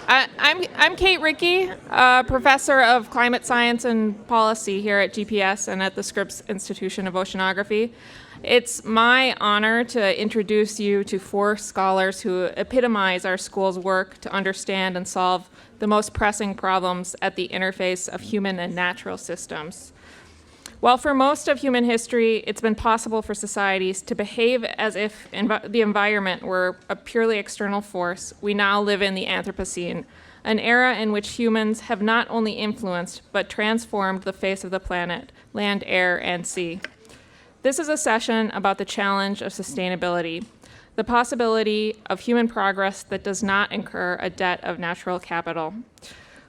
I'm Kate Ricke, professor of climate science and policy here at GPS and at the Scripps Institution of Oceanography. It's my honor to introduce you to 4 scholars who epitomize our school's work to understand and solve the most pressing problems at the interface of human and natural systems. While for most of human history, it's been possible for societies to behave as if the environment were a purely external force, we now live in the Anthropocene, an era in which humans have not only influenced, but transformed the face of the planet, land, air, and sea. This is a session about the challenge of sustainability, the possibility of human progress that does not incur a debt of natural capital.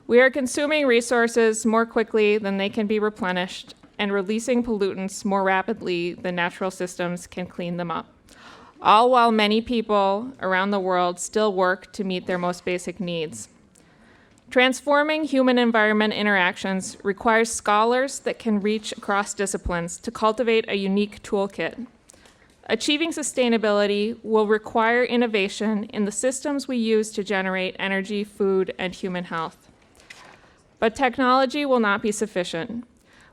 We are consuming resources more quickly than they can be replenished, and releasing pollutants more rapidly than natural systems can clean them up, all while many people around the world still work to meet their most basic needs. Transforming human-environment interactions requires scholars that can reach across disciplines to cultivate a unique toolkit. Achieving sustainability will require innovation in the systems we use to generate energy, food, and human health. But technology will not be sufficient.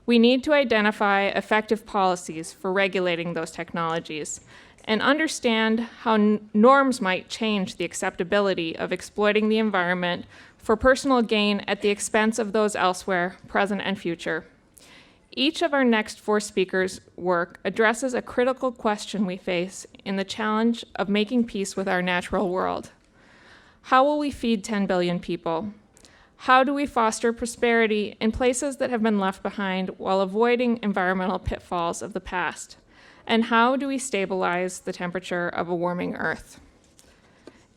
We need to identify effective policies for regulating those technologies and understand how norms might change the acceptability of exploiting the environment for personal gain at the expense of those elsewhere, present and future. Each of our next 4 speakers' work addresses a critical question we face in the challenge of making peace with our natural world. How will we feed 10 billion people? How do we foster prosperity in places that have been left behind while avoiding environmental pitfalls of the past? And how do we stabilize the temperature of a warming Earth?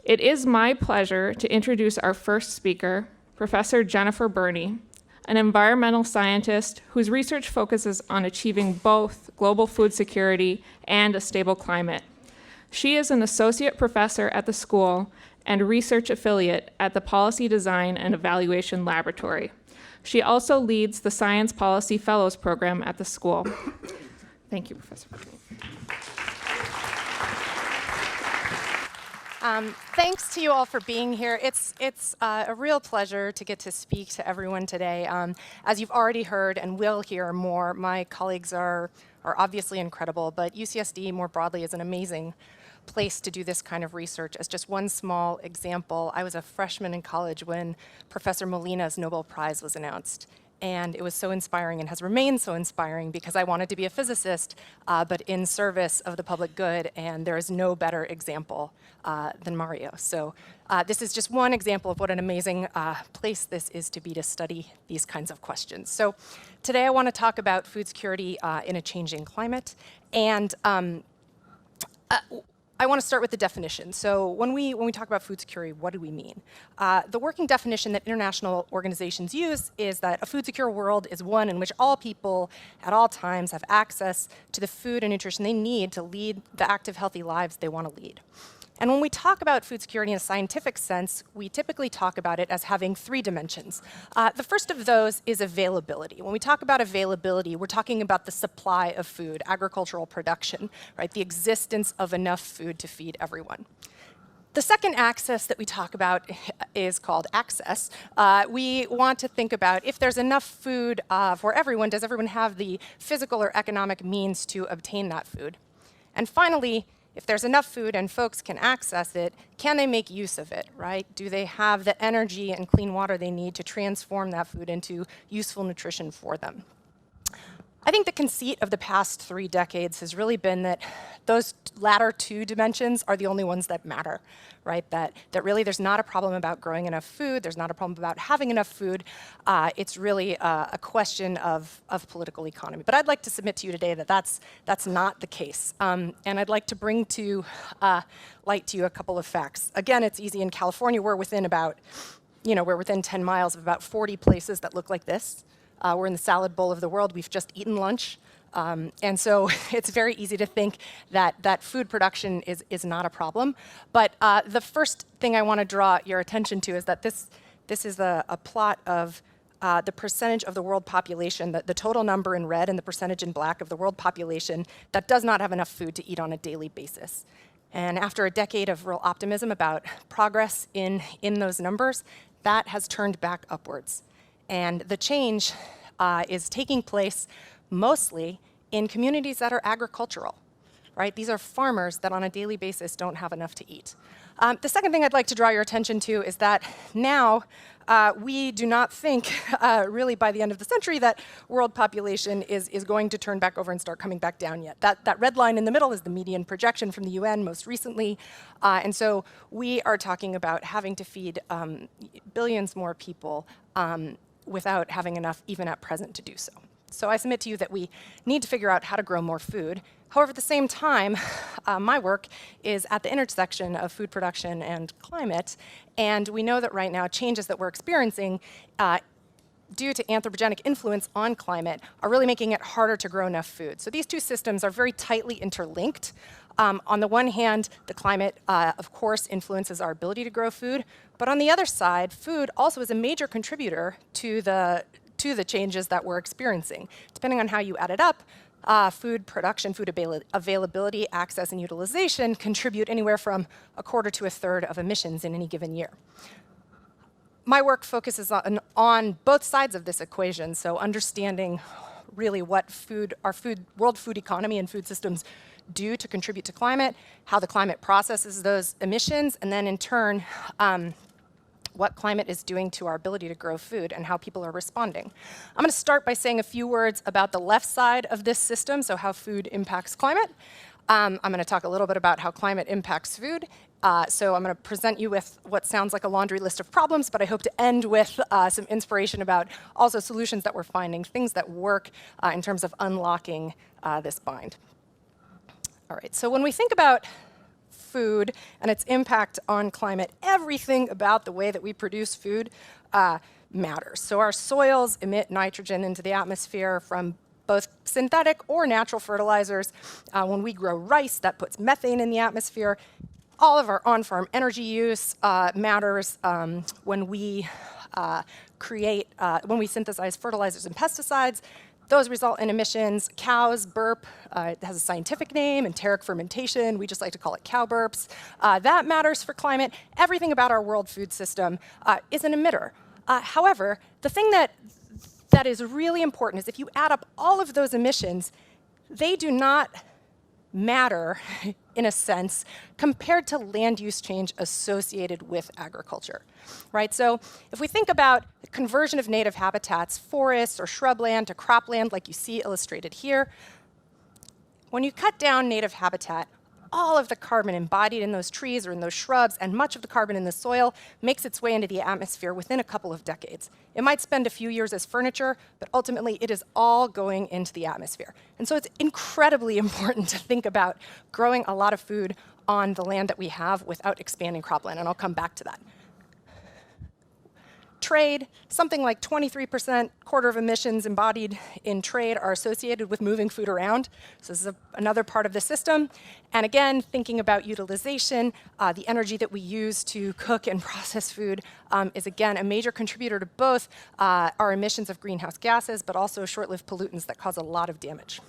It is my pleasure to introduce our first speaker, Professor Jennifer Burney, an environmental scientist whose research focuses on achieving both global food security and a stable climate. She is an associate professor at the school and research affiliate at the Policy Design and Evaluation Laboratory. She also leads the Science Policy Fellows Program at the school. Thank you, Professor. Thanks to you all for being here. It's a real pleasure to get to speak to everyone today. As you've already heard and will hear more, my colleagues are obviously incredible, but UCSD more broadly is an amazing place to do this kind of research. As just one small example, I was a freshman in college when Professor Molina's Nobel Prize was announced. And it was so inspiring and has remained so inspiring because I wanted to be a physicist, but in service of the public good, and there is no better example than Mario. So this is just one example of what an amazing place this is to be to study these kinds of questions. So today I want to talk about food security in a changing climate, and I want to start with the definition. So when we talk about food security, what do we mean? The working definition that international organizations use is that a food secure world is one in which all people at all times have access to the food and nutrition they need to lead the active, healthy lives they want to lead. And when we talk about food security in a scientific sense, we typically talk about it as having 3 dimensions. The first of those is availability. When we talk about availability, we're talking about the supply of food, agricultural production, right? The existence of enough food to feed everyone. The second axis that we talk about is called access. We want to think about if there's enough food for everyone, does everyone have the physical or economic means to obtain that food? And finally, if there's enough food and folks can access it, can they make use of it, right? Do they have the energy and clean water they need to transform that food into useful nutrition for them? I think the conceit of the past 3 decades has really been that those latter 2 dimensions are the only ones that matter, right? That really there's not a problem about growing enough food, there's not a problem about having enough food. It's really a question of political economy. But I'd like to submit to you today that that's not the case. And I'd like to bring to light to you a couple of facts. Again, it's easy in California. We're within 10 miles of about 40 places that look like this. We're in the salad bowl of the world. We've just eaten lunch. And so it's very easy to think that food production is not a problem. But the first thing I want to draw your attention to is that this is a plot of the percentage of the world population, the total number in red and the percentage in black of the world population that does not have enough food to eat on a daily basis. And after a decade of real optimism about progress in those numbers, that has turned back upwards. And the change is taking place mostly in communities that are agricultural, right? These are farmers that on a daily basis don't have enough to eat. The second thing I'd like to draw your attention to is that now we do not think, really by the end of the century, that world population is going to turn back over and start coming back down yet. That red line in the middle is the median projection from the UN most recently. And so we are talking about having to feed billions more people without having enough even at present to do so. So I submit to you that we need to figure out how to grow more food. However, at the same time, my work is at the intersection of food production and climate, and we know that right now changes that we're experiencing due to anthropogenic influence on climate are really making it harder to grow enough food. So these two systems are very tightly interlinked. On the one hand, the climate, of course, influences our ability to grow food, but on the other side, food also is a major contributor to the changes that we're experiencing. Depending on how you add it up, food production, food availability, access, and utilization contribute anywhere from a quarter to a third of emissions in any given year. My work focuses on both sides of this equation, so understanding really what our world food economy and food systems do to contribute to climate, how the climate processes those emissions, and then in turn, what climate is doing to our ability to grow food and how people are responding. I'm going to start by saying a few words about the left side of this system, so how food impacts climate. I'm going to talk a little bit about how climate impacts food. So I'm going to present you with what sounds like a laundry list of problems, but I hope to end with some inspiration about also solutions that we're finding, things that work in terms of unlocking this bind. All right, so when we think about food and its impact on climate, everything about the way that we produce food matters. So our soils emit nitrogen into the atmosphere from both synthetic or natural fertilizers. When we grow rice, that puts methane in the atmosphere. All of our on-farm energy use matters when we synthesize fertilizers and pesticides. Those result in emissions. Cows burp. It has a scientific name, enteric fermentation. We just like to call it cow burps. That matters for climate. Everything about our world food system is an emitter. However, the thing that is really important is if you add up all of those emissions, they do not matter, in a sense, compared to land use change associated with agriculture, right? So if we think about the conversion of native habitats, forests or shrubland to cropland, like you see illustrated here, when you cut down native habitat, all of the carbon embodied in those trees or in those shrubs and much of the carbon in the soil makes its way into the atmosphere within a couple of decades. It might spend a few years as furniture, but ultimately it is all going into the atmosphere. And so it's incredibly important to think about growing a lot of food on the land that we have without expanding cropland, and I'll come back to that. Trade, something like 23%, quarter of emissions embodied in trade are associated with moving food around. So this is another part of the system. And again, thinking about utilization, the energy that we use to cook and process food is again a major contributor to both our emissions of greenhouse gases, but also short-lived pollutants that cause a lot of damage.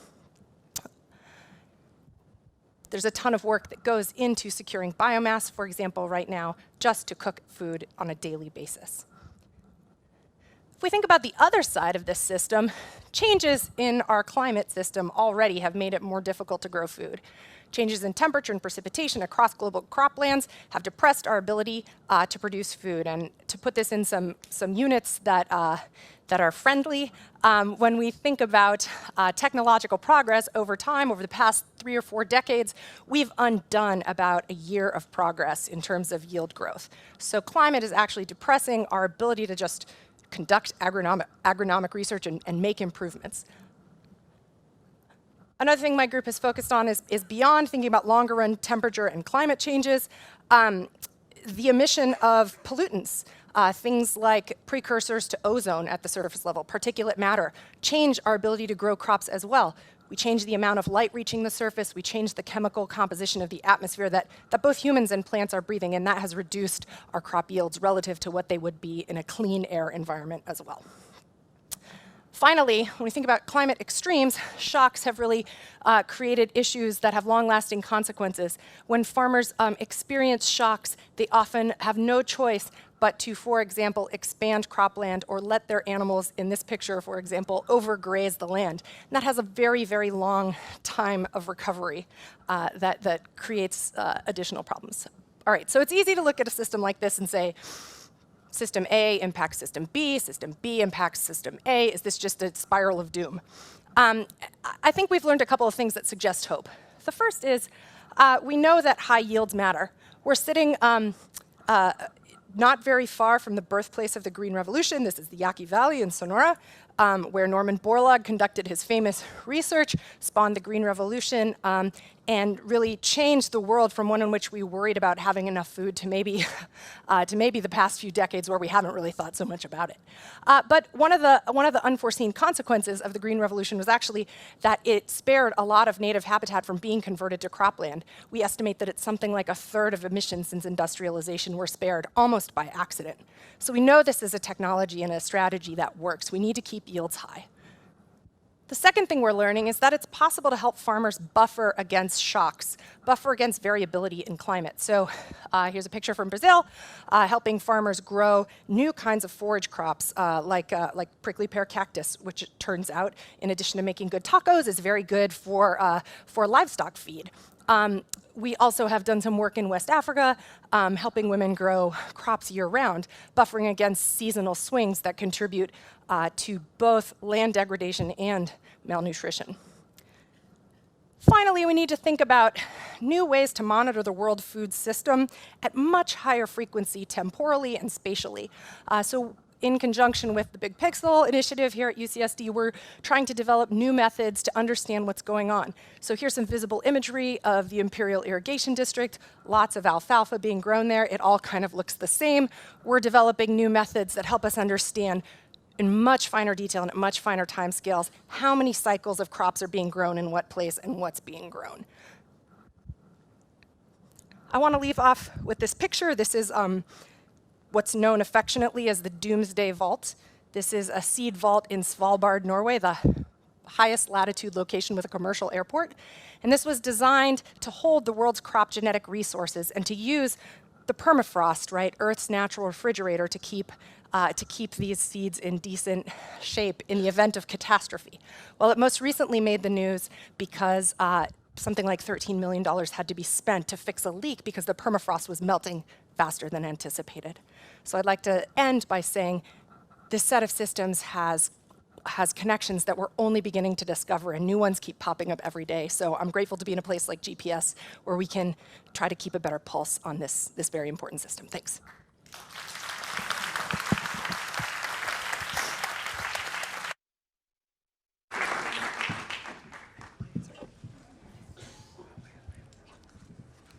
There's a ton of work that goes into securing biomass, for example, right now, just to cook food on a daily basis. If we think about the other side of this system, changes in our climate system already have made it more difficult to grow food. Changes in temperature and precipitation across global croplands have depressed our ability to produce food. And to put this in some units that are friendly, when we think about technological progress over time, over the past 3 or 4 decades, we've undone about a year of progress in terms of yield growth. So climate is actually depressing our ability to just conduct agronomic research and make improvements. Another thing my group has focused on is beyond thinking about longer run temperature and climate changes, the emission of pollutants, things like precursors to ozone at the surface level, particulate matter, change our ability to grow crops as well. We change the amount of light reaching the surface. We change the chemical composition of the atmosphere that both humans and plants are breathing, and that has reduced our crop yields relative to what they would be in a clean air environment as well. Finally, when we think about climate extremes, shocks have really created issues that have long-lasting consequences. When farmers experience shocks, they often have no choice but to, for example, expand cropland or let their animals, in this picture, for example, overgraze the land. And that has a very, very long time of recovery that creates additional problems. All right, so it's easy to look at a system like this and say, System A impacts System B impacts System A. Is this just a spiral of doom? I think we've learned a couple of things that suggest hope. The first is we know that high yields matter. We're sitting not very far from the birthplace of the Green Revolution. This is the Yaqui Valley in Sonora, where Norman Borlaug conducted his famous research, spawned the Green Revolution, and really changed the world from one in which we worried about having enough food to maybe the past few decades where we haven't really thought so much about it. But one of the unforeseen consequences of the Green Revolution was actually that it spared a lot of native habitat from being converted to cropland. We estimate that it's something like a third of emissions since industrialization were spared almost by accident. So we know this is a technology and a strategy that works. We need to keep yields high. The second thing we're learning is that it's possible to help farmers buffer against shocks, buffer against variability in climate. So here's a picture from Brazil, helping farmers grow new kinds of forage crops like prickly pear cactus, which it turns out, in addition to making good tacos, is very good for livestock feed. We also have done some work in West Africa, helping women grow crops year-round, buffering against seasonal swings that contribute to both land degradation and malnutrition. Finally, we need to think about new ways to monitor the world food system at much higher frequency temporally and spatially. So in conjunction with the Big Pixel initiative here at UCSD, we're trying to develop new methods to understand what's going on. So here's some visible imagery of the Imperial Irrigation District, lots of alfalfa being grown there. It all kind of looks the same. We're developing new methods that help us understand in much finer detail and at much finer time scales how many cycles of crops are being grown in what place and what's being grown. I want to leave off with this picture. This is what's known affectionately as the Doomsday Vault. This is a seed vault in Svalbard, Norway, the highest latitude location with a commercial airport. And this was designed to hold the world's crop genetic resources and to use the permafrost, right, Earth's natural refrigerator, to keep these seeds in decent shape in the event of catastrophe. Well, it most recently made the news because something like $13 million had to be spent to fix a leak because the permafrost was melting faster than anticipated. So I'd like to end by saying this set of systems has connections that we're only beginning to discover, and new ones keep popping up every day. So I'm grateful to be in a place like GPS where we can try to keep a better pulse on this very important system. Thanks.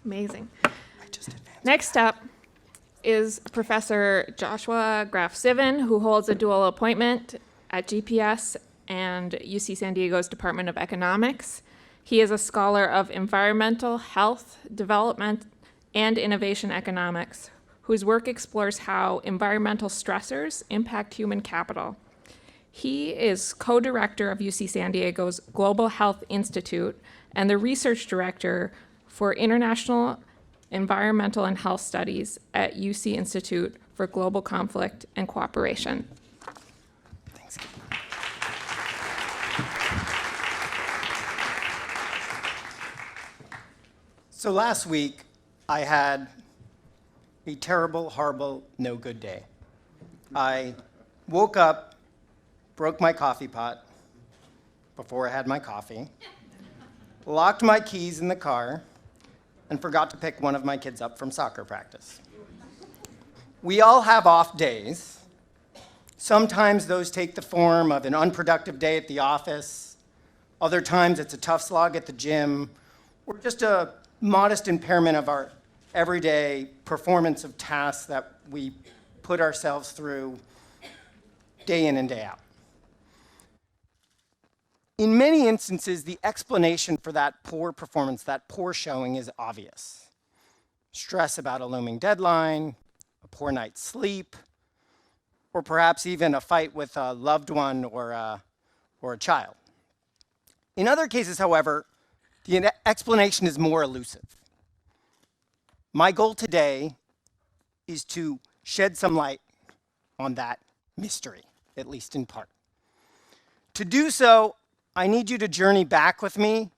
Amazing. Next up is Professor Joshua Graff Zivin, who holds a dual appointment at GPS and UC San Diego's Department of Economics. He is a scholar of environmental health, development, and innovation economics, whose work explores how environmental stressors impact human capital. He is co-director of UC San Diego's Global Health Institute and the research director for International Environmental and Health Studies at UC Institute for Global Conflict and Cooperation. Thanks. So last week, I had a terrible, horrible, no good day. I woke up, broke my coffee pot before I had my coffee, locked my keys in the car, and forgot to pick one of my kids up from soccer practice. We all have off days. Sometimes those take the form of an unproductive day at the office. Other times it's a tough slog at the gym, or just a modest impairment of our everyday performance of tasks that we put ourselves through day in and day out. In many instances, the explanation for that poor performance, that poor showing, is obvious. Stress about a looming deadline, a poor night's sleep, or perhaps even a fight with a loved one or a or a child. In other cases, however, the explanation is more elusive. My goal today is to shed some light on that mystery, at least in part. To do so, I need you to journey back with me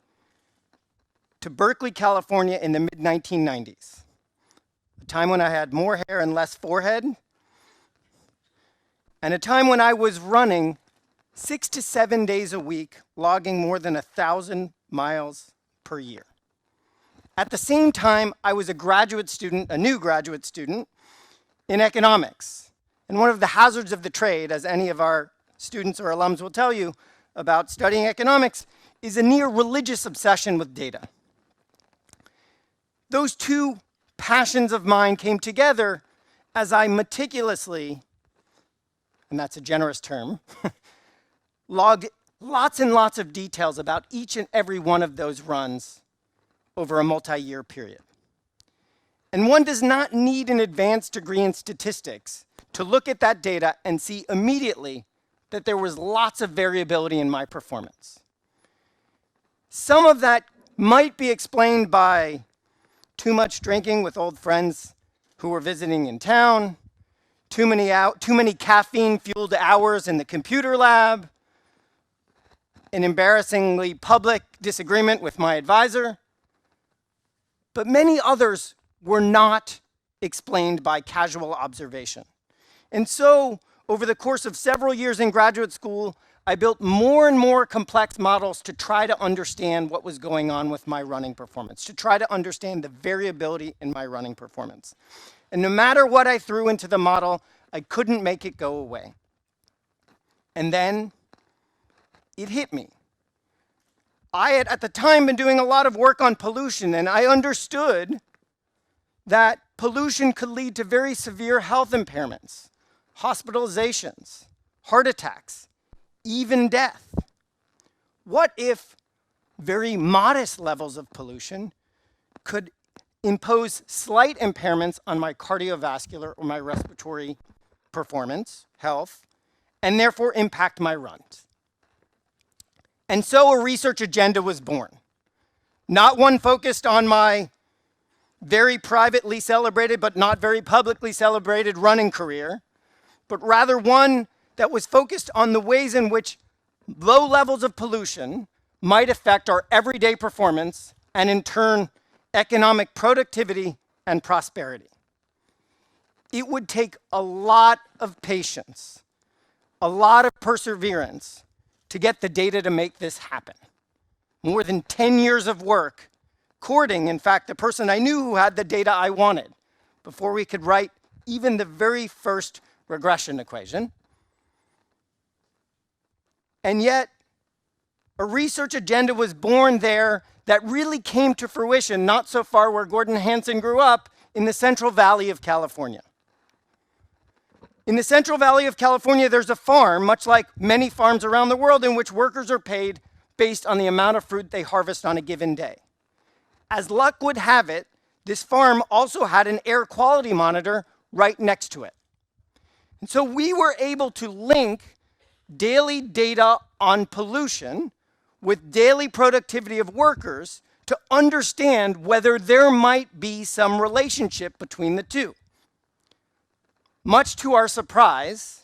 to Berkeley, California in the mid-1990s, a time when I had more hair and less forehead, and a time when I was running 6 to 7 days a week, logging more than 1,000 miles per year. At the same time, I was a new graduate student in economics. And one of the hazards of the trade, as any of our students or alums will tell you about studying economics, is a near religious obsession with data. Those two passions of mine came together as I meticulously, and that's a generous term, logged lots and lots of details about each and every one of those runs over a multi-year period. And one does not need an advanced degree in statistics to look at that data and see immediately that there was lots of variability in my performance. Some of that might be explained by too much drinking with old friends who were visiting in town, too many caffeine-fueled hours in the computer lab, an embarrassingly public disagreement with my advisor, but many others were not explained by casual observation. And so, over the course of several years in graduate school, I built more and more complex models to try to understand what was going on with my running performance, to try to understand the variability in my running performance. And no matter what I threw into the model, I couldn't make it go away. And then it hit me. I had, at the time, been doing a lot of work on pollution, and I understood that pollution could lead to very severe health impairments, hospitalizations, heart attacks, even death. What if very modest levels of pollution could impose slight impairments on my cardiovascular or my respiratory performance, health, and therefore impact my runs? And so a research agenda was born. Not one focused on my very privately celebrated but not very publicly celebrated running career, but rather one that was focused on the ways in which low levels of pollution might affect our everyday performance and in turn, economic productivity and prosperity. It would take a lot of patience, a lot of perseverance to get the data to make this happen. More than 10 years of work, courting, in fact, the person I knew who had the data I wanted before we could write even the very first regression equation. And yet, a research agenda was born there that really came to fruition not so far where Gordon Hanson grew up, in the Central Valley of California. In the Central Valley of California, there's a farm, much like many farms around the world, in which workers are paid based on the amount of fruit they harvest on a given day. As luck would have it, this farm also had an air quality monitor right next to it. And so we were able to link daily data on pollution with daily productivity of workers to understand whether there might be some relationship between the two. Much to our surprise,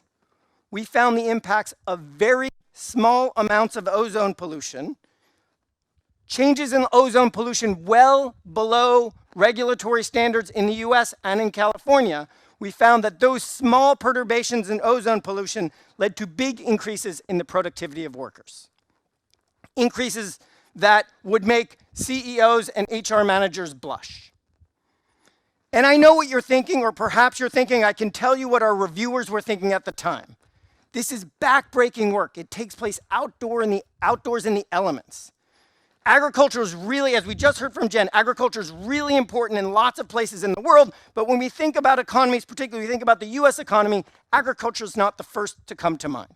we found the impacts of very small amounts of ozone pollution, changes in ozone pollution well below regulatory standards in the US and in California. We found that those small perturbations in ozone pollution led to big increases in the productivity of workers. Increases that would make CEOs and HR managers blush. And I know what you're thinking, or perhaps you're thinking, I can tell you what our reviewers were thinking at the time. This is backbreaking work. It takes place outdoors in the elements. Agriculture is really, as we just heard from Jen, agriculture is really important in lots of places in the world, but when we think about economies, particularly we think about the US economy, agriculture is not the first to come to mind.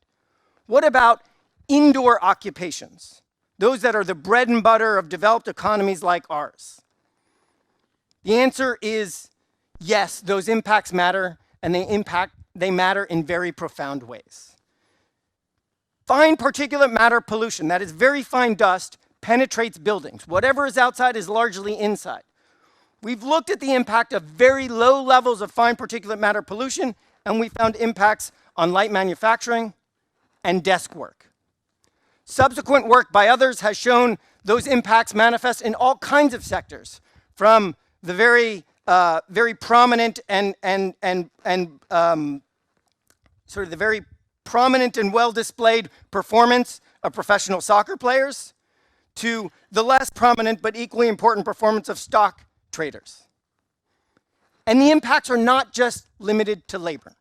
What about indoor occupations? Those that are the bread and butter of developed economies like ours. The answer is yes, those impacts matter, and they matter in very profound ways. Fine particulate matter pollution, that is very fine dust, penetrates buildings. Whatever is outside is largely inside. We've looked at the impact of very low levels of fine particulate matter pollution, and we found impacts on light manufacturing and desk work. Subsequent work by others has shown those impacts manifest in all kinds of sectors, from the very prominent and sort of the very prominent and well-displayed performance of professional soccer players, to the less prominent but equally important performance of stock traders. And the impacts are not just limited to labor.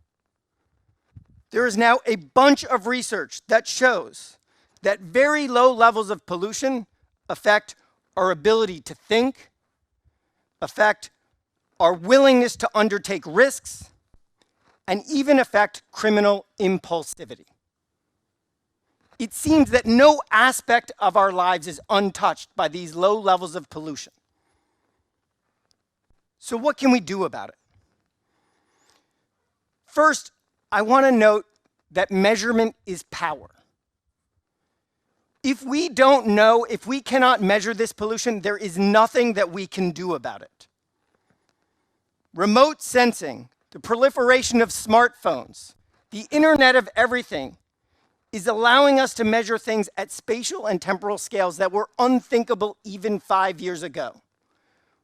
There is now a bunch of research that shows that very low levels of pollution affect our ability to think, affect our willingness to undertake risks, and even affect criminal impulsivity. It seems that no aspect of our lives is untouched by these low levels of pollution. So what can we do about it? First, I want to note that measurement is power. If we don't know, if we cannot measure this pollution, there is nothing that we can do about it. Remote sensing, the proliferation of smartphones, the Internet of Everything is allowing us to measure things at spatial and temporal scales that were unthinkable even 5 years ago.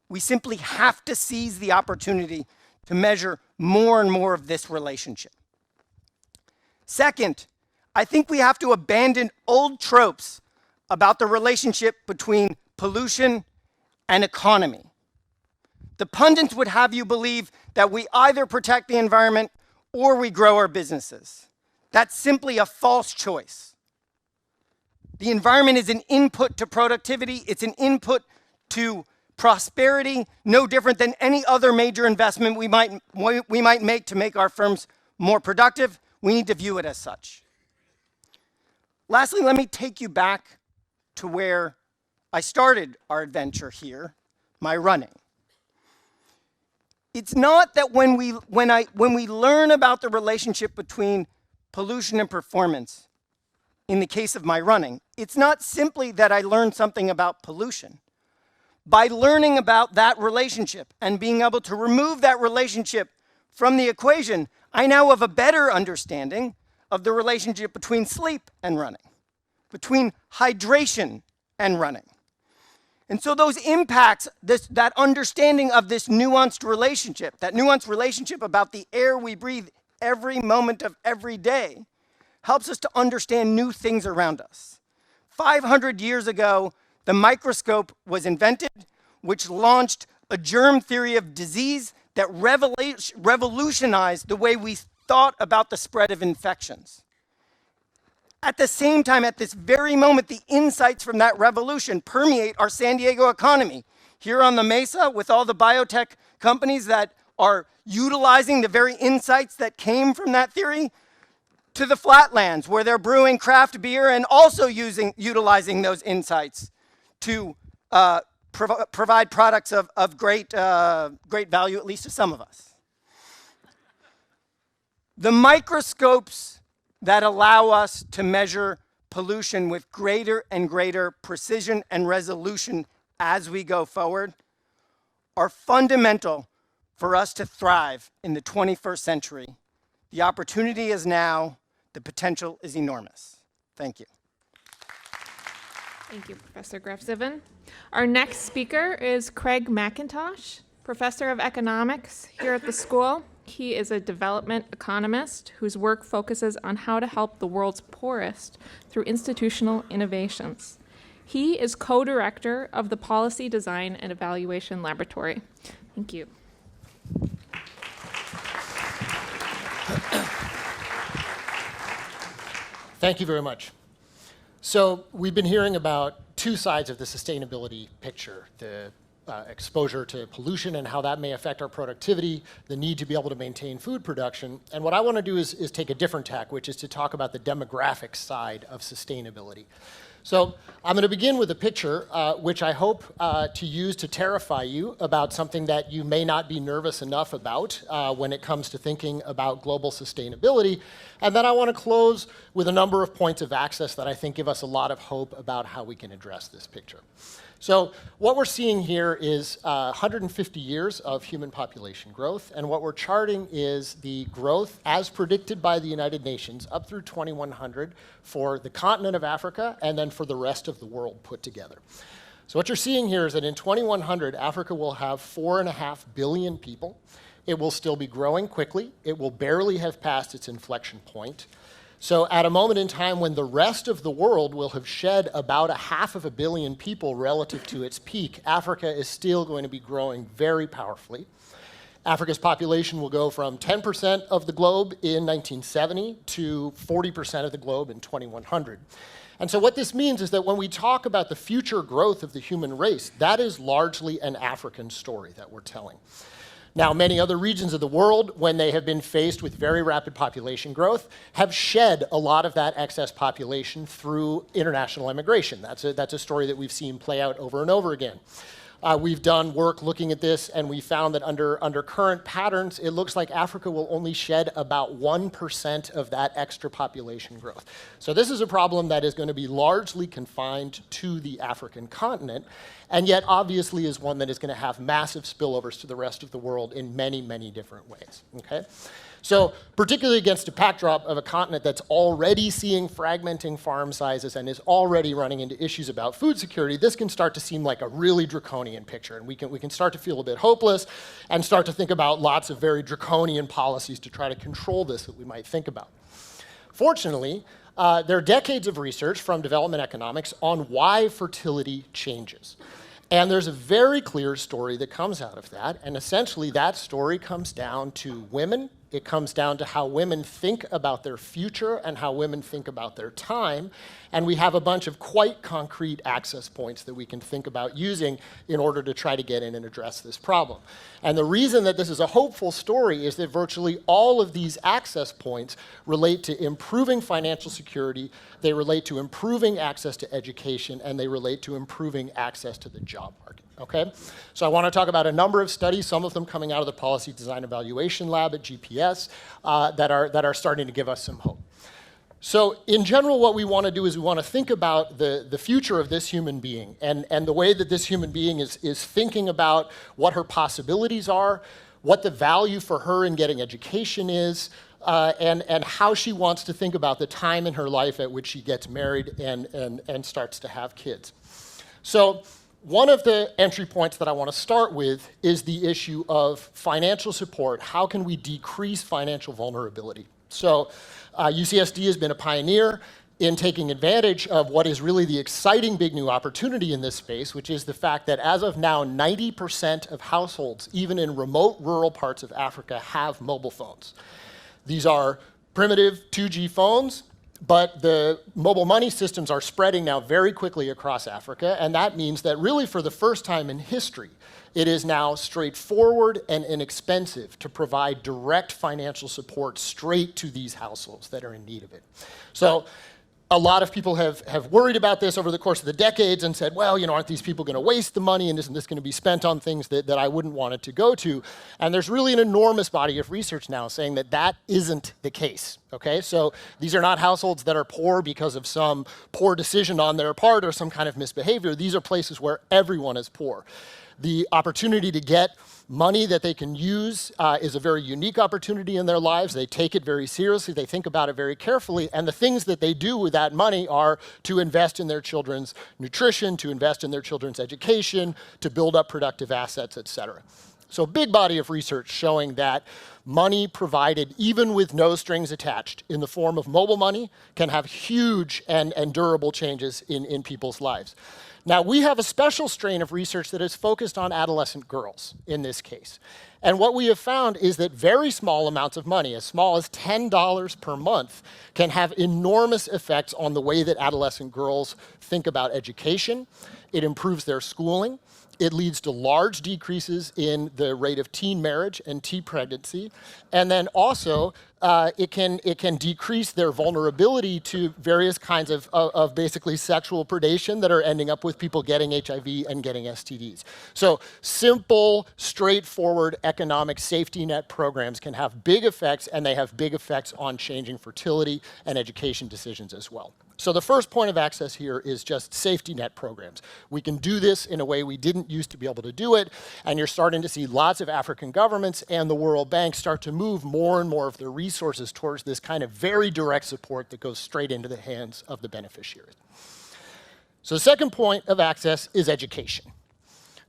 We simply have to seize the opportunity to measure more and more of this relationship. Second, I think we have to abandon old tropes about the relationship between pollution and economy. The pundits would have you believe that we either protect the environment or we grow our businesses. That's simply a false choice. The environment is an input to productivity. It's an input to prosperity, no different than any other major investment we might make to make our firms more productive. We need to view it as such. Lastly, let me take you back to where I started our adventure here, my running. It's not that when we learn about the relationship between pollution and performance, in the case of my running, it's not simply that I learned something about pollution. By learning about that relationship and being able to remove that relationship from the equation, I now have a better understanding of the relationship between sleep and running, between hydration and running. And so those impacts, that understanding of this nuanced relationship, that nuanced relationship about the air we breathe every moment of every day, helps us to understand new things around us. 500 years ago, the microscope was invented, which launched a germ theory of disease that revolutionized the way we thought about the spread of infections. At the same time, at this very moment, the insights from that revolution permeate our San Diego economy. Here on the Mesa, with all the biotech companies that are utilizing the very insights that came from that theory, to the flatlands, where they're brewing craft beer and also utilizing those insights to provide products of great value, at least to some of us. The microscopes that allow us to measure pollution with greater and greater precision and resolution as we go forward are fundamental for us to thrive in the 21st century. The opportunity is now, the potential is enormous. Thank you. Thank you, Professor Graff Zivin. Our next speaker is Craig McIntosh, Professor of Economics here at the school. He is a development economist whose work focuses on how to help the world's poorest through institutional innovations. He is co-director of the Policy Design and Evaluation Laboratory. Thank you. Thank you very much. So we've been hearing about two sides of the sustainability picture, the exposure to pollution and how that may affect our productivity, the need to be able to maintain food production. And what I want to do is take a different tack, which is to talk about the demographic side of sustainability. So I'm going to begin with a picture, which I hope to use to terrify you about something that you may not be nervous enough about when it comes to thinking about global sustainability. And then I want to close with a number of points of access that I think give us a lot of hope about how we can address this picture. So what we're seeing here is 150 years of human population growth, and what we're charting is the growth as predicted by the United Nations up through 2100 for the continent of Africa and then for the rest of the world put together. So what you're seeing here is that in 2100, Africa will have 4.5 billion people. It will still be growing quickly. It will barely have passed its inflection point. So at a moment in time when the rest of the world will have shed about 500 million people relative to its peak, Africa is still going to be growing very powerfully. Africa's population will go from 10% of the globe in 1970 to 40% of the globe in 2100. And so what this means is that when we talk about the future growth of the human race, that is largely an African story that we're telling. Now, many other regions of the world, when they have been faced with very rapid population growth, have shed a lot of that excess population through international immigration. That's a story that we've seen play out over and over again. We've done work looking at this, and we found that under current patterns, it looks like Africa will only shed about 1% of that extra population growth. So this is a problem that is going to be largely confined to the African continent, and yet obviously is one that is going to have massive spillovers to the rest of the world in many, many different ways. Okay? So particularly against a backdrop of a continent that's already seeing fragmenting farm sizes and is already running into issues about food security, this can start to seem like a really draconian picture. And we can start to feel a bit hopeless and start to think about lots of very draconian policies to try to control this that we might think about. Fortunately, there are decades of research from development economics on why fertility changes. And there's a very clear story that comes out of that. And essentially, that story comes down to women. It comes down to how women think about their future and how women think about their time. And we have a bunch of quite concrete access points that we can think about using in order to try to get in and address this problem. And the reason that this is a hopeful story is that virtually all of these access points relate to improving financial security, they relate to improving access to education, and they relate to improving access to the job market. Okay? So I want to talk about a number of studies, some of them coming out of the Policy Design Evaluation Lab at GPS, that are starting to give us some hope. So in general, what we want to do is we want to think about the future of this human being and the way that this human being is thinking about what her possibilities are, what the value for her in getting education is, and how she wants to think about the time in her life at which she gets married and starts to have kids. So one of the entry points that I want to start with is the issue of financial support. How can we decrease financial vulnerability? So UCSD has been a pioneer in taking advantage of what is really the exciting big new opportunity in this space, which is the fact that as of now, 90% of households, even in remote rural parts of Africa, have mobile phones. These are primitive 2G phones, but the mobile money systems are spreading now very quickly across Africa, and that means that really for the first time in history, it is now straightforward and inexpensive to provide direct financial support straight to these households that are in need of it. So a lot of people have worried about this over the course of the decades and said, well, aren't these people going to waste the money, and isn't this going to be spent on things that I wouldn't want it to go to? And there's really an enormous body of research now saying that that isn't the case, okay? So these are not households that are poor because of some poor decision on their part or some kind of misbehavior. These are places where everyone is poor. The opportunity to get money that they can use is a very unique opportunity in their lives. They take it very seriously. They think about it very carefully. And the things that they do with that money are to invest in their children's nutrition, to invest in their children's education, to build up productive assets, et cetera. So a big body of research showing that money provided, even with no strings attached, in the form of mobile money, can have huge and durable changes in people's lives. Now, we have a special strain of research that is focused on adolescent girls in this case. And what we have found is that very small amounts of money, as small as $10 per month, can have enormous effects on the way that adolescent girls think about education. it improves their schooling, it leads to large decreases in the rate of teen marriage and teen pregnancy, and then also it can decrease their vulnerability to various kinds of basically sexual predation that are ending up with people getting HIV and getting STDs. So simple, straightforward economic safety net programs can have big effects, and they have big effects on changing fertility and education decisions as well. So the first point of access here is just safety net programs. We can do this in a way we didn't used to be able to do it, and you're starting to see lots of African governments and the World Bank start to move more and more of their resources towards this kind of very direct support that goes straight into the hands of the beneficiaries. So the second point of access is education.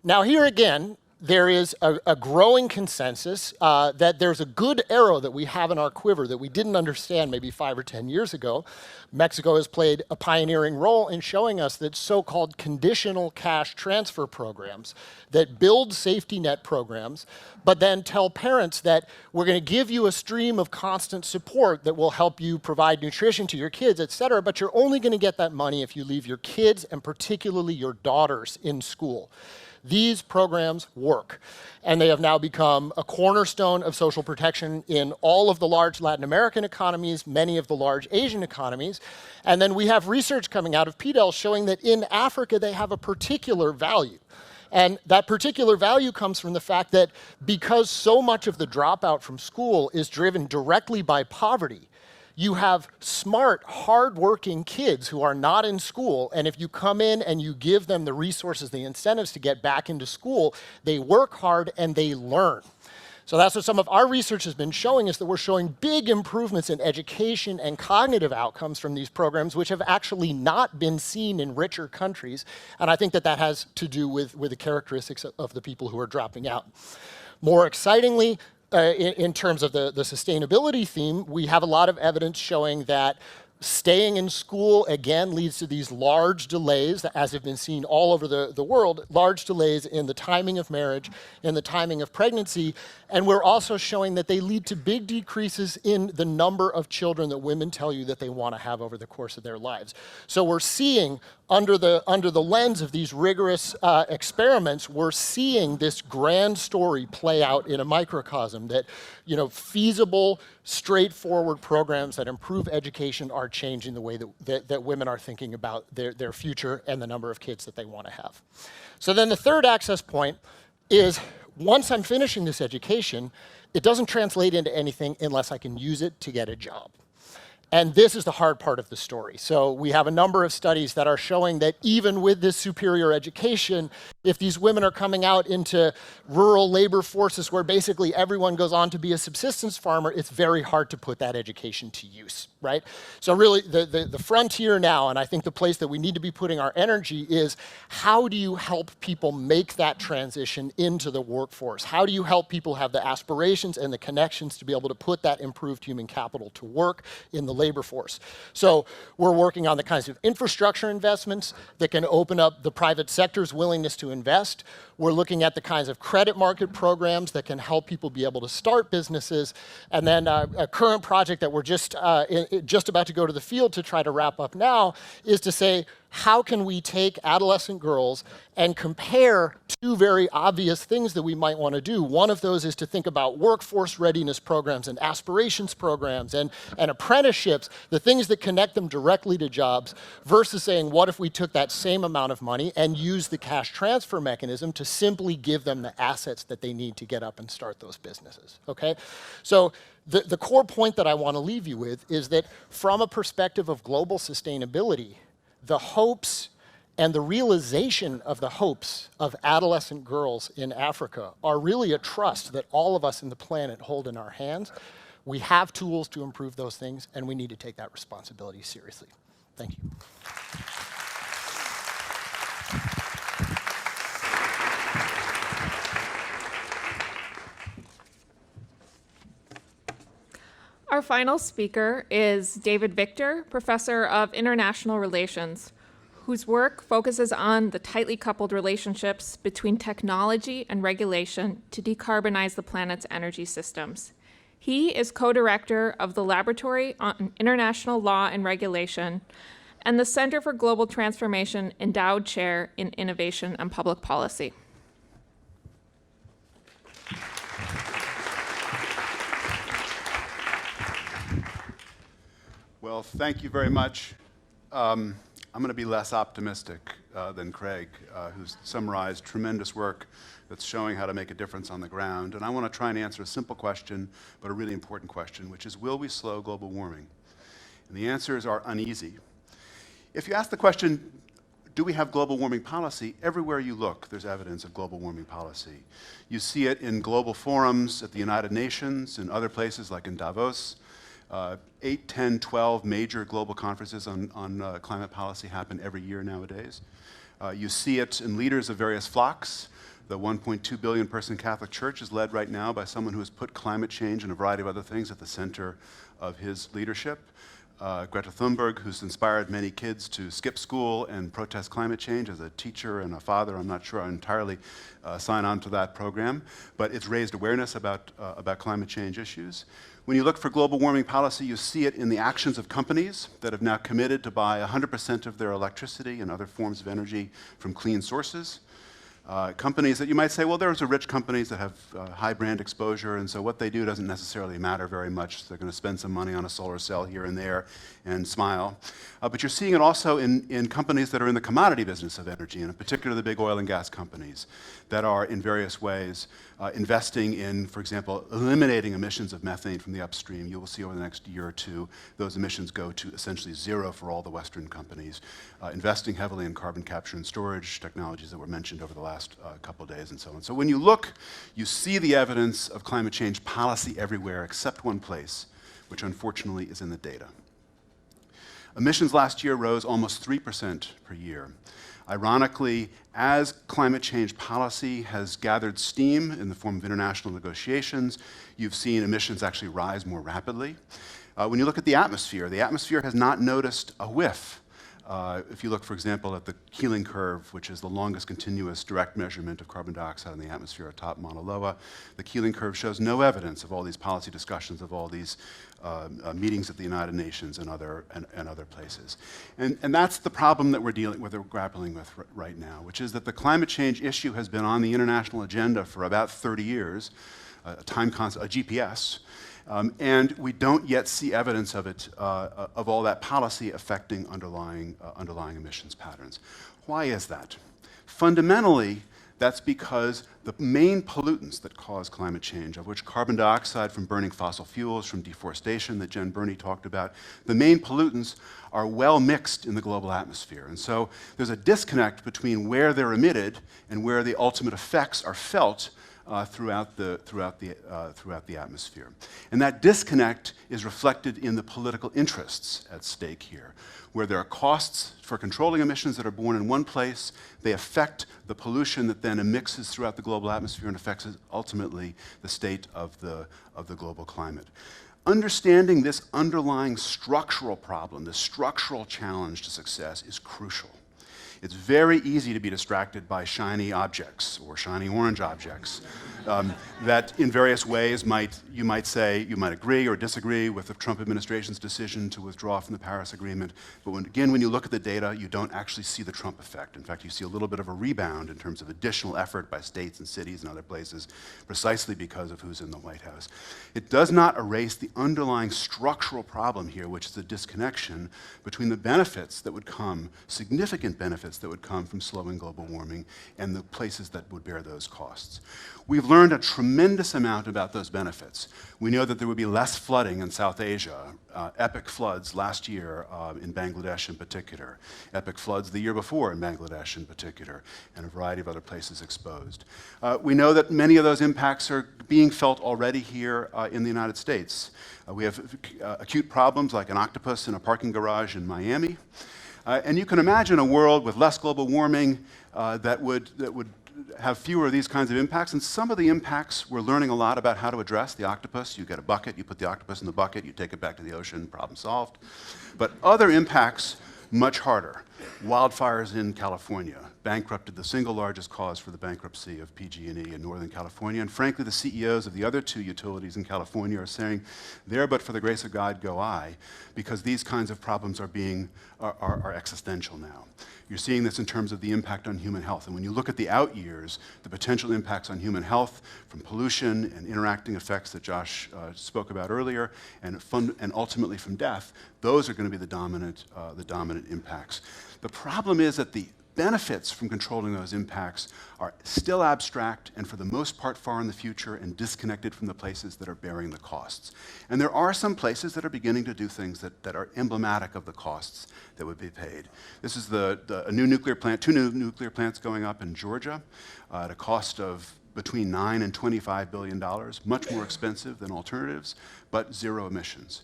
Now here again, there is a growing consensus that there's a good arrow that we have in our quiver that we didn't understand maybe 5 or 10 years ago. Mexico has played a pioneering role in showing us that so-called conditional cash transfer programs that build safety net programs, but then tell parents that we're going to give you a stream of constant support that will help you provide nutrition to your kids, et cetera, but you're only going to get that money if you leave your kids, and particularly your daughters, in school. These programs work, and they have now become a cornerstone of social protection in all of the large Latin American economies, many of the large Asian economies. And then we have research coming out of PDL showing that in Africa they have a particular value. And that particular value comes from the fact that because so much of the dropout from school is driven directly by poverty, you have smart, hardworking kids who are not in school, and if you come in and you give them the resources, the incentives to get back into school, they work hard and they learn. So that's what some of our research has been showing, is that we're showing big improvements in education and cognitive outcomes from these programs, which have actually not been seen in richer countries. And I think that that has to do with the characteristics of the people who are dropping out. More excitingly, in terms of the sustainability theme, we have a lot of evidence showing that staying in school, again, leads to these large delays, as have been seen all over the world, large delays in the timing of marriage, in the timing of pregnancy. And we're also showing that they lead to big decreases in the number of children that women tell you that they want to have over the course of their lives. So we're seeing, under the lens of these rigorous experiments, we're seeing this grand story play out in a microcosm that, you know, feasible, straightforward programs that improve education are changing the way that women are thinking about their future and the number of kids that they want to have. So then the third access point is, once I'm finishing this education, it doesn't translate into anything unless I can use it to get a job. And this is the hard part of the story. So we have a number of studies that are showing that even with this superior education, if these women are coming out into rural labor forces where basically everyone goes on to be a subsistence farmer, it's very hard to put that education to use, right? So really the frontier now, and I think the place that we need to be putting our energy, is how do you help people make that transition into the workforce? How do you help people have the aspirations and the connections to be able to put that improved human capital to work in the labor force? So we're working on the kinds of infrastructure investments that can open up the private sector's willingness to invest. We're looking at the kinds of credit market programs that can help people be able to start businesses. And then a current project that we're just about to go to the field to try to wrap up now is to say, how can we take adolescent girls and compare two very obvious things that we might want to do? One of those is to think about workforce readiness programs and aspirations programs and apprenticeships, the things that connect them directly to jobs, versus saying, what if we took that same amount of money and used the cash transfer mechanism to simply give them the assets that they need to get up and start those businesses, okay? So the core point that I want to leave you with is that from a perspective of global sustainability, the hopes and the realization of the hopes of adolescent girls in Africa are really a trust that all of us in the planet hold in our hands. We have tools to improve those things, and we need to take that responsibility seriously. Thank you. Our final speaker is David Victor, Professor of International Relations, whose work focuses on the tightly coupled relationships between technology and regulation to decarbonize the planet's energy systems. He is co-director of the Laboratory on International Law and Regulation and the Center for Global Transformation Endowed Chair in Innovation and Public Policy. Well, thank you very much. I'm going to be less optimistic than Craig, who's summarized tremendous work that's showing how to make a difference on the ground. And I want to try and answer a simple question, but a really important question, which is, will we slow global warming? And the answers are uneasy. If you ask the question, do we have global warming policy? Everywhere you look, there's evidence of global warming policy. You see it in global forums at the United Nations, in other places like in Davos. 8, 10, 12 major global conferences on climate policy happen every year nowadays. You see it in leaders of various flocks. The 1.2 billion person Catholic Church is led right now by someone who has put climate change and a variety of other things at the center of his leadership. Greta Thunberg, who's inspired many kids to skip school and protest climate change as a teacher and a father. I'm not sure I entirely sign on to that program, but it's raised awareness about climate change issues. When you look for global warming policy, you see it in the actions of companies that have now committed to buy 100% of their electricity and other forms of energy from clean sources. Companies that you might say, well, there's rich companies that have high brand exposure, and so what they do doesn't necessarily matter very much. They're going to spend some money on a solar cell here and there and smile. But you're seeing it also in companies that are in the commodity business of energy, and in particular the big oil and gas companies that are in various ways investing in, for example, eliminating emissions of methane from the upstream. You will see over the next year or two those emissions go to essentially zero for all the Western companies, investing heavily in carbon capture and storage technologies that were mentioned over the last couple of days and so on. So when you look, you see the evidence of climate change policy everywhere except one place, which unfortunately is in the data. Emissions last year rose almost 3% per year. Ironically, as climate change policy has gathered steam in the form of international negotiations, you've seen emissions actually rise more rapidly. When you look at the atmosphere has not noticed a whiff. If you look, for example, at the Keeling curve, which is the longest continuous direct measurement of carbon dioxide in the atmosphere atop Mauna Loa, the Keeling curve shows no evidence of all these policy discussions, of all these meetings at the United Nations and other places. And that's the problem that we're grappling with right now, which is that the climate change issue has been on the international agenda for about 30 years, a GPS. And we don't yet see evidence of it, of all that policy affecting underlying emissions patterns. Why is that? Fundamentally, that's because the main pollutants that cause climate change, of which carbon dioxide from burning fossil fuels, from deforestation that Jen Burney talked about, the main pollutants are well mixed in the global atmosphere. And so there's a disconnect between where they're emitted and where the ultimate effects are felt throughout the atmosphere. And that disconnect is reflected in the political interests at stake here, where there are costs for controlling emissions that are born in one place. They affect the pollution that then mixes throughout the global atmosphere and affects ultimately the state of the global climate. Understanding this underlying structural problem, this structural challenge to success, is crucial. It's very easy to be distracted by shiny objects or shiny orange objects that in various ways you might agree or disagree with the Trump administration's decision to withdraw from the Paris Agreement. But when you look at the data, you don't actually see the Trump effect. In fact, you see a little bit of a rebound in terms of additional effort by states and cities and other places precisely because of who's in the White House. It does not erase the underlying structural problem here, which is the disconnection between the benefits that would come, significant benefits that would come from slowing global warming, and the places that would bear those costs. We've learned a tremendous amount about those benefits. We know that there would be less flooding in South Asia, epic floods last year in Bangladesh in particular, epic floods the year before in Bangladesh in particular, and a variety of other places exposed. We know that many of those impacts are being felt already here in the United States. We have acute problems like an octopus in a parking garage in Miami. And you can imagine a world with less global warming that would have fewer of these kinds of impacts. And some of the impacts we're learning a lot about how to address. The octopus, you get a bucket, you put the octopus in the bucket, you take it back to the ocean, problem solved. But other impacts, much harder. Wildfires in California bankrupted the single largest cause for the bankruptcy of PG&E in Northern California. And frankly, the CEOs of the other two utilities in California are saying, there but for the grace of God go I, because these kinds of problems are existential now. You're seeing this in terms of the impact on human health. And when you look at the out years, the potential impacts on human health from pollution and interacting effects that Josh spoke about earlier, and ultimately from death, those are going to be the dominant impacts. The problem is that the benefits from controlling those impacts are still abstract and for the most part far in the future and disconnected from the places that are bearing the costs. And there are some places that are beginning to do things that are emblematic of the costs that would be paid. This is a new nuclear plant, two new nuclear plants going up in Georgia at a cost of between $9 and $25 billion, much more expensive than alternatives, but zero emissions.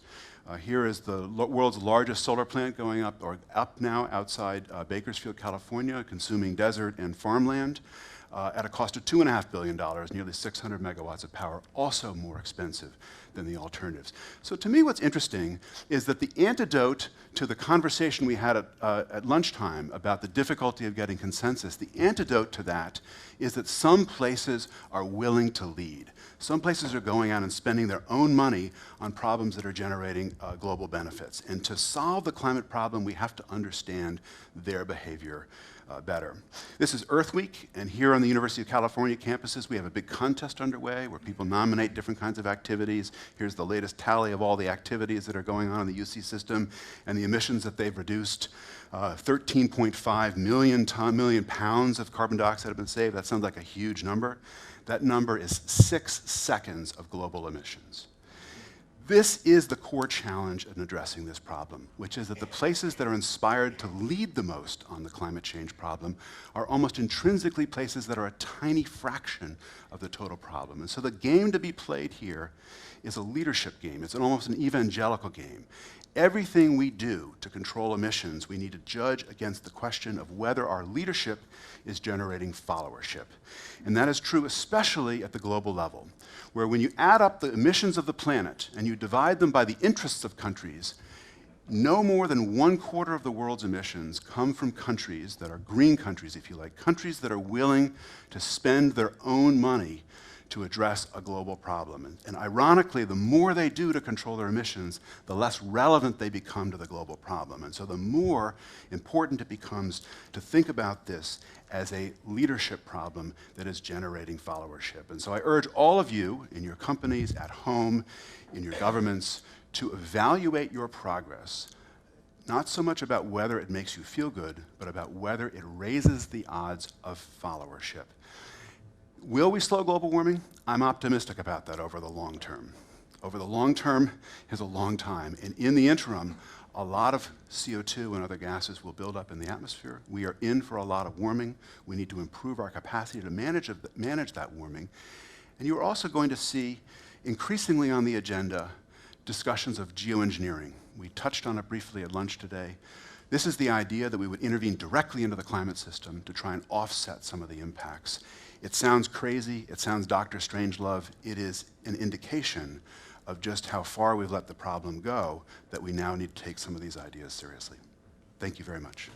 Here is the world's largest solar plant going up now outside Bakersfield, California, consuming desert and farmland at a cost of $2.5 billion, nearly 600 megawatts of power, also more expensive than the alternatives. So to me, what's interesting is that the antidote to the conversation we had at lunchtime about the difficulty of getting consensus, the antidote to that is that some places are willing to lead. Some places are going out and spending their own money on problems that are generating global benefits. And to solve the climate problem, we have to understand their behavior better. This is Earth Week, and here on the University of California campuses, we have a big contest underway where people nominate different kinds of activities. Here's the latest tally of all the activities that are going on in the UC system and the emissions that they've reduced. 13.5 million pounds of carbon dioxide have been saved. That sounds like a huge number. That number is 6 seconds of global emissions. This is the core challenge in addressing this problem, which is that the places that are inspired to lead the most on the climate change problem are almost intrinsically places that are a tiny fraction of the total problem. And so the game to be played here is a leadership game. It's almost an evangelical game. Everything we do to control emissions, we need to judge against the question of whether our leadership is generating followership. And that is true especially at the global level, where when you add up the emissions of the planet and you divide them by the interests of countries, no more than 1/4 of the world's emissions come from countries that are green countries, if you like, countries that are willing to spend their own money to address a global problem. And ironically, the more they do to control their emissions, the less relevant they become to the global problem. And so the more important it becomes to think about this as a leadership problem that is generating followership. And so I urge all of you in your companies, at home, in your governments, to evaluate your progress, not so much about whether it makes you feel good, but about whether it raises the odds of followership. Will we slow global warming? I'm optimistic about that over the long term. Over the long term is a long time. And in the interim, a lot of CO2 and other gases will build up in the atmosphere. We are in for a lot of warming. We need to improve our capacity to manage that warming. And you're also going to see increasingly on the agenda discussions of geoengineering. We touched on it briefly at lunch today. This is the idea that we would intervene directly into the climate system to try and offset some of the impacts. It sounds crazy, it sounds Dr. Strangelove. It is an indication of just how far we've let the problem go that we now need to take some of these ideas seriously. Thank you very much.